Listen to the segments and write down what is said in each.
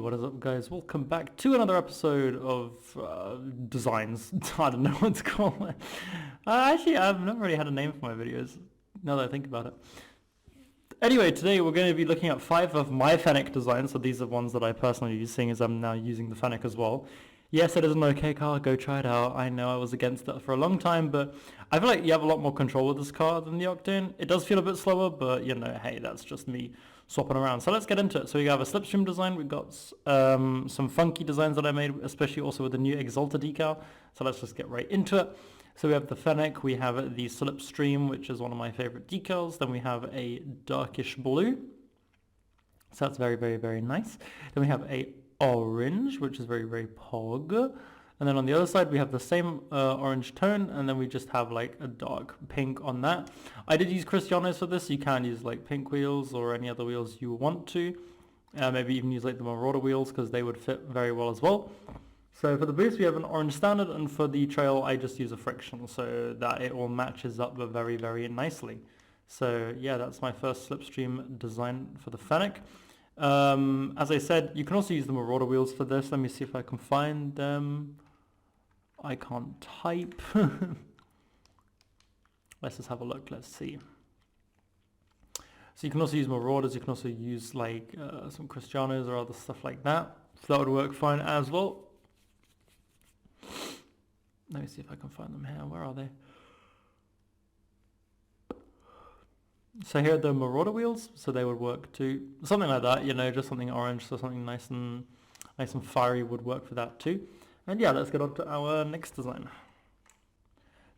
what is up guys? Welcome back to another episode of designs. I don't know what to call it. Actually, I've never really had a name for my videos, now that I think about it. Anyway, today we're going to be looking at 5 of my Fennec designs. So these are ones that I personally use, seeing as I'm now using the Fennec as well. Yes, it is an okay car, go try it out. I know I was against it for a long time, but I feel like you have a lot more control with this car than the Octane. It does feel a bit slower, but you know, hey, that's just me swapping around. So let's get into it. So we have a Slipstream design, we've got some funky designs that I made, especially also with the new Exalter decal. So let's just get right into it. So we have the Fennec, we have the Slipstream, which is one of my favorite decals. Then we have a darkish blue. So that's very, very, very nice. Then we have a orange, which is very, very pog. And then on the other side we have the same orange tone, and then we just have like a dark pink on that. I did use Cristianos for this. You can use like pink wheels or any other wheels you want to. Maybe even use like the Marauder wheels, because they would fit very well as well. So for the boost we have an orange standard, and for the trail I just use a friction so that it all matches up very, very nicely. So yeah, that's my first Slipstream design for the Fennec. As I said, you can also use the Marauder wheels for this. Let me see if I can find them. I can't type. Let's just have a look. Let's see. So you can also use Marauders. You can also use like some Cristianos or other stuff like that. So that would work fine as well. Let me see if I can find them here. Where are they? So here are the Marauder wheels, so they would work too. Something like that, you know, just something orange, so something nice and fiery would work for that too. And yeah, let's get on to our next design.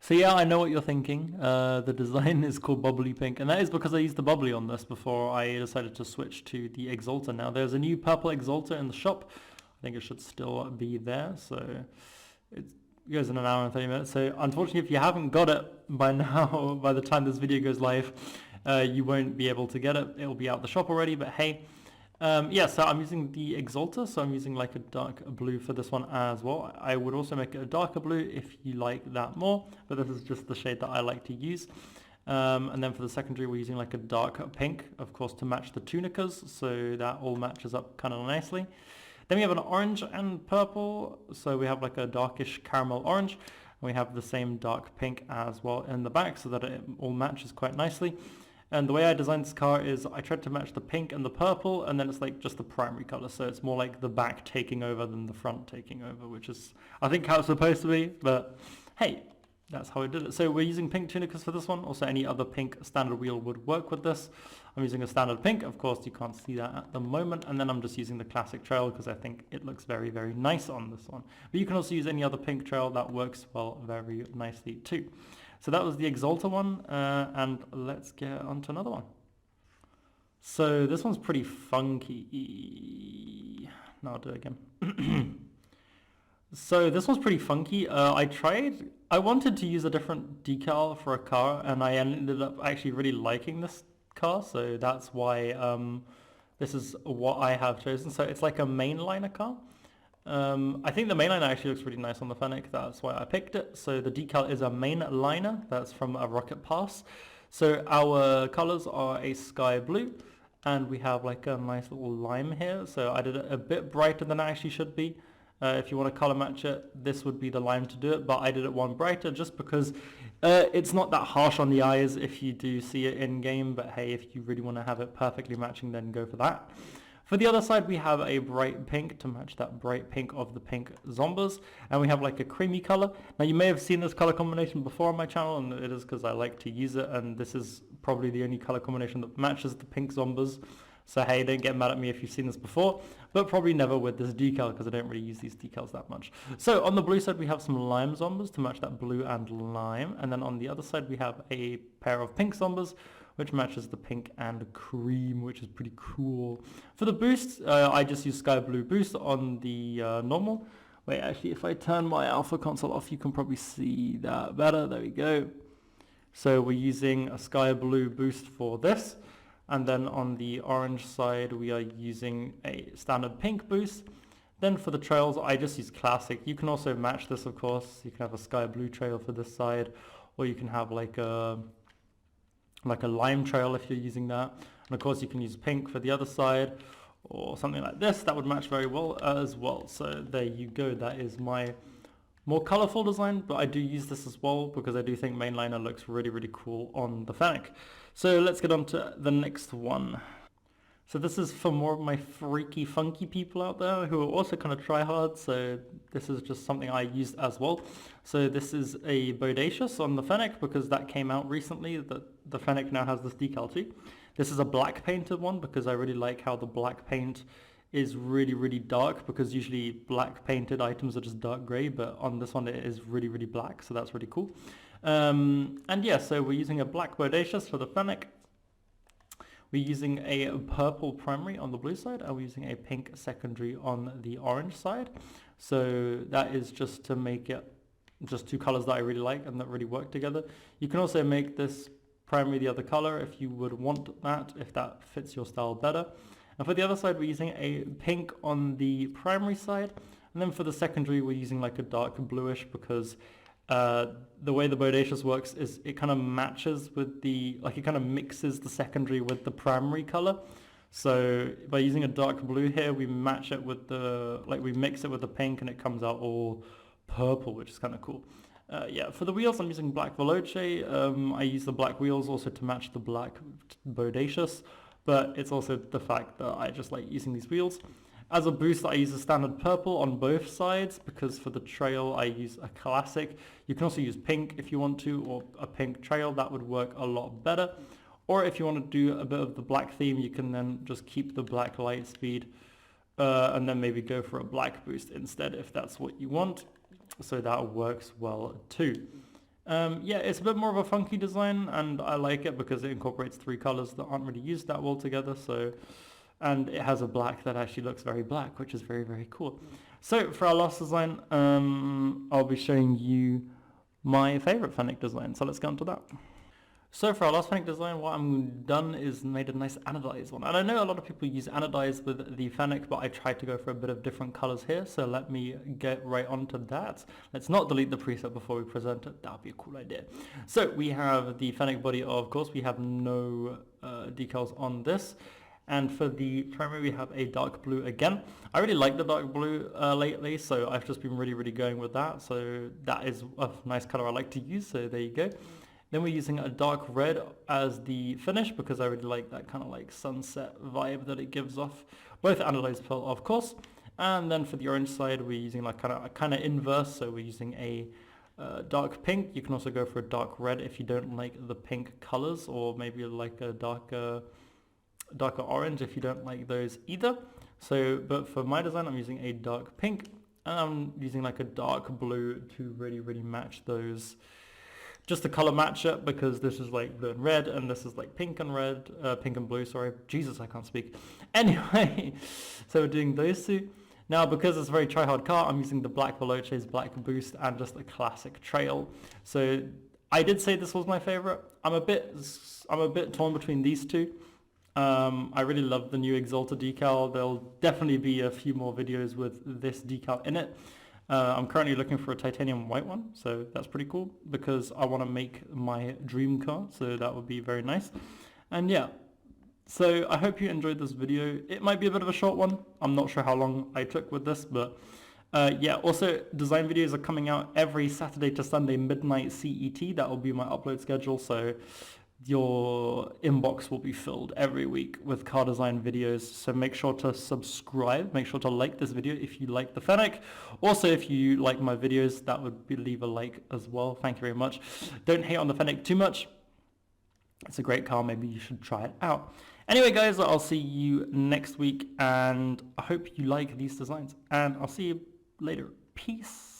So yeah, I know what you're thinking. The design is called Bubbly Pink, and that is because I used the Bubbly on this before I decided to switch to the Exalter. Now there's a new purple Exalter in the shop. I think it should still be there, so it goes in an hour and 30 minutes. So unfortunately, if you haven't got it by now, by the time this video goes live, you won't be able to get it. It'll be out the shop already, but hey. Yeah, so I'm using the Exalter, so I'm using like a dark blue for this one as well. I would also make it a darker blue if you like that more, but this is just the shade that I like to use. And then for the secondary, we're using like a dark pink, of course, to match the tunicas, so that all matches up kind of nicely. Then we have an orange and purple, so we have like a darkish caramel orange. And we have the same dark pink as well in the back, so that it all matches quite nicely. And the way I designed this car is I tried to match the pink and the purple, and then it's like just the primary color. So it's more like the back taking over than the front taking over, which is, I think, how it's supposed to be. But hey, that's how I did it. So we're using pink tunicas for this one. Also, any other pink standard wheel would work with this. I'm using a standard pink. Of course, you can't see that at the moment. And then I'm just using the classic trail because I think it looks very, very nice on this one. But you can also use any other pink trail that works well very nicely too. So that was the Exalter one, and let's get on to another one. So this one's pretty funky. No, I'll do it again. So this one's pretty funky. I wanted to use a different decal for a car, and I ended up actually really liking this car, so that's why this is what I have chosen. So it's like a Mainliner car. I think the Mainliner actually looks really nice on the Fennec, that's why I picked it. So the decal is a Mainliner, that's from a Rocket Pass. So our colors are a sky blue, and we have like a nice little lime here. So I did it a bit brighter than it actually should be. If you want to color match it, this would be the lime to do it, but I did it one brighter just because it's not that harsh on the eyes if you do see it in game, but hey, if you really want to have it perfectly matching, then go for that. For the other side, we have a bright pink to match that bright pink of the pink zombies, and we have like a creamy color. Now you may have seen this color combination before on my channel, and it is because I like to use it, and this is probably the only color combination that matches the pink zombies. So hey, don't get mad at me if you've seen this before, but probably never with this decal because I don't really use these decals that much. So on the blue side we have some lime zombies to match that blue and lime, and then on the other side we have a pair of pink zombies which matches the pink and cream, which is pretty cool. For the boost, I just use sky blue boost on the normal. Wait, actually if I turn my alpha console off you can probably see that better. There we go. So we're using a sky blue boost for this. And then on the orange side, we are using a standard pink boost. Then for the trails, I just use classic. You can also match this, of course. You can have a sky blue trail for this side, or you can have like a lime trail if you're using that. And of course, you can use pink for the other side, or something like this, that would match very well as well. So there you go, that is my more colorful design, but I do use this as well because I do think Mainliner looks really, really cool on the Fennec. So let's get on to the next one. So this is for more of my freaky, funky people out there who are also kind of try hard. So this is just something I used as well. So this is a Bodacious on the Fennec because that came out recently. The Fennec now has this decal too. This is a black painted one because I really like how the black paint is really, really dark, because usually black painted items are just dark grey, but on this one it is really, really black, so that's really cool. And yeah, so we're using a black Bodacious for the Fennec. We're using a purple primary on the blue side, and we're using a pink secondary on the orange side. So that is just to make it just two colors that I really like and that really work together. You can also make this primary the other color if you would want that, if that fits your style better. And for the other side, we're using a pink on the primary side. And then for the secondary, we're using like a dark bluish because the way the Bodacious works is it kind of matches with the, like it kind of mixes the secondary with the primary color. So by using a dark blue here, we match it with the, like we mix it with the pink and it comes out all purple, which is kind of cool. Yeah, for the wheels, I'm using black Veloce. I use the black wheels also to match the black Bodacious. But it's also the fact that I just like using these wheels. As a boost, I use a standard purple on both sides because for the trail I use a classic. You can also use pink if you want to, or a pink trail, that would work a lot better. Or if you want to do a bit of the black theme, you can then just keep the black light speed and then maybe go for a black boost instead if that's what you want. So that works well too. Yeah, it's a bit more of a funky design, and I like it because it incorporates three colors that aren't really used that well together. So, and it has a black that actually looks very black, which is very, very cool. So for our last design, I'll be showing you my favorite Fennec design. So let's get on to that. So for our last Fennec design, what I'm done is made a nice anodized one. And I know a lot of people use anodized with the Fennec, but I tried to go for a bit of different colors here. So let me get right onto that. Let's not delete the preset before we present it. That would be a cool idea. So we have the Fennec body, of course. We have no decals on this. And for the primary, we have a dark blue again. I really like the dark blue lately, so I've just been really, really going with that. So that is a nice color I like to use, so there you go. Then we're using a dark red as the finish because I really like that kind of like sunset vibe that it gives off. Both anodized pearl, of course. And then for the orange side, we're using like kind of inverse, so we're using a dark pink. You can also go for a dark red if you don't like the pink colors, or maybe like a darker orange if you don't like those either. So, but for my design, I'm using a dark pink, and I'm using like a dark blue to really, really match those. Just to color match it, because this is like blue and red, and this is like pink and red, pink and blue, sorry. Jesus, I can't speak. Anyway, so we're doing those two. Now, because it's a very try-hard car, I'm using the black Veloce's black boost and just a classic trail. So I did say this was my favorite. I'm a bit torn between these two. I really love the new Exalter decal. There'll definitely be a few more videos with this decal in it. I'm currently looking for a titanium white one, so that's pretty cool because I want to make my dream car, so that would be very nice. And yeah, so I hope you enjoyed this video. It might be a bit of a short one. I'm not sure how long I took with this, but yeah, also design videos are coming out every Saturday to Sunday midnight CET. That will be my upload schedule, so your inbox will be filled every week with car design videos. So make sure to subscribe, make sure to like this video if you like the Fennec. Also, if you like my videos, that would be, leave a like as well. Thank you very much. Don't hate on the Fennec too much. It's a great car, maybe you should try it out. Anyway guys, I'll see you next week, and I hope you like these designs, and I'll see you later. Peace.